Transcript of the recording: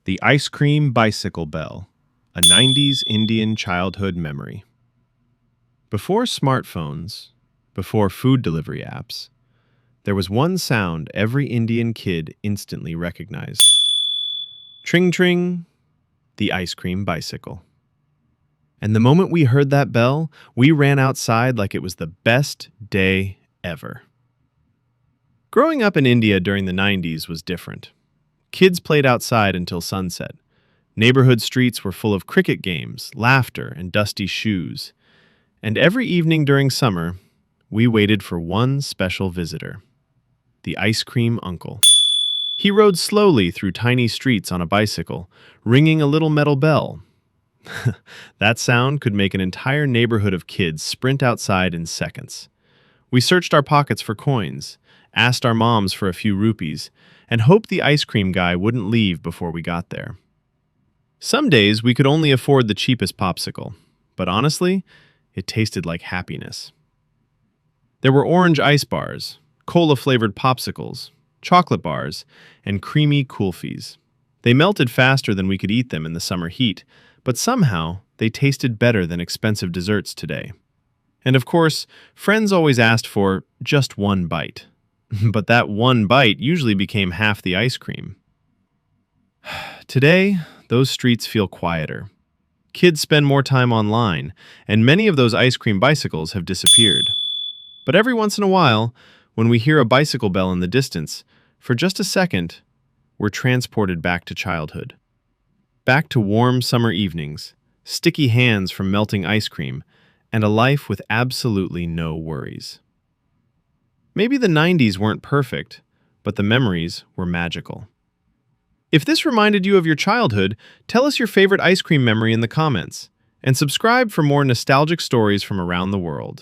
The Ice Cream Bicycle Bell, a 90s Indian childhood memory. Before smartphones, before food delivery apps, there was one sound every Indian kid instantly recognized. Tring tring, the ice cream bicycle. And the moment we heard that bell, we ran outside like it was the best day ever. Growing up in India during the 90s was different. Kids played outside until sunset. Neighborhood streets were full of cricket games, laughter, and dusty shoes. And every evening during summer, we waited for one special visitor, the ice cream uncle. He rode slowly through tiny streets on a bicycle, ringing a little metal bell. That sound could make an entire neighborhood of kids sprint outside in seconds. We searched our pockets for coins, asked our moms for a few rupees, and hoped the ice cream guy wouldn't leave before we got there. Some days we could only afford the cheapest popsicle, but honestly, it tasted like happiness. There were orange ice bars, cola-flavored popsicles, chocolate bars, and creamy kulfis. They melted faster than we could eat them in the summer heat, but somehow they tasted better than expensive desserts today. And of course, friends always asked for just one bite. But that one bite usually became half the ice cream. Today, those streets feel quieter. Kids spend more time online, and many of those ice cream bicycles have disappeared. But every once in a while, when we hear a bicycle bell in the distance, for just a second, we're transported back to childhood. Back to warm summer evenings, sticky hands from melting ice cream, and a life with absolutely no worries. Maybe the 90s weren't perfect, but the memories were magical. If this reminded you of your childhood, tell us your favorite ice cream memory in the comments, and subscribe for more nostalgic stories from around the world.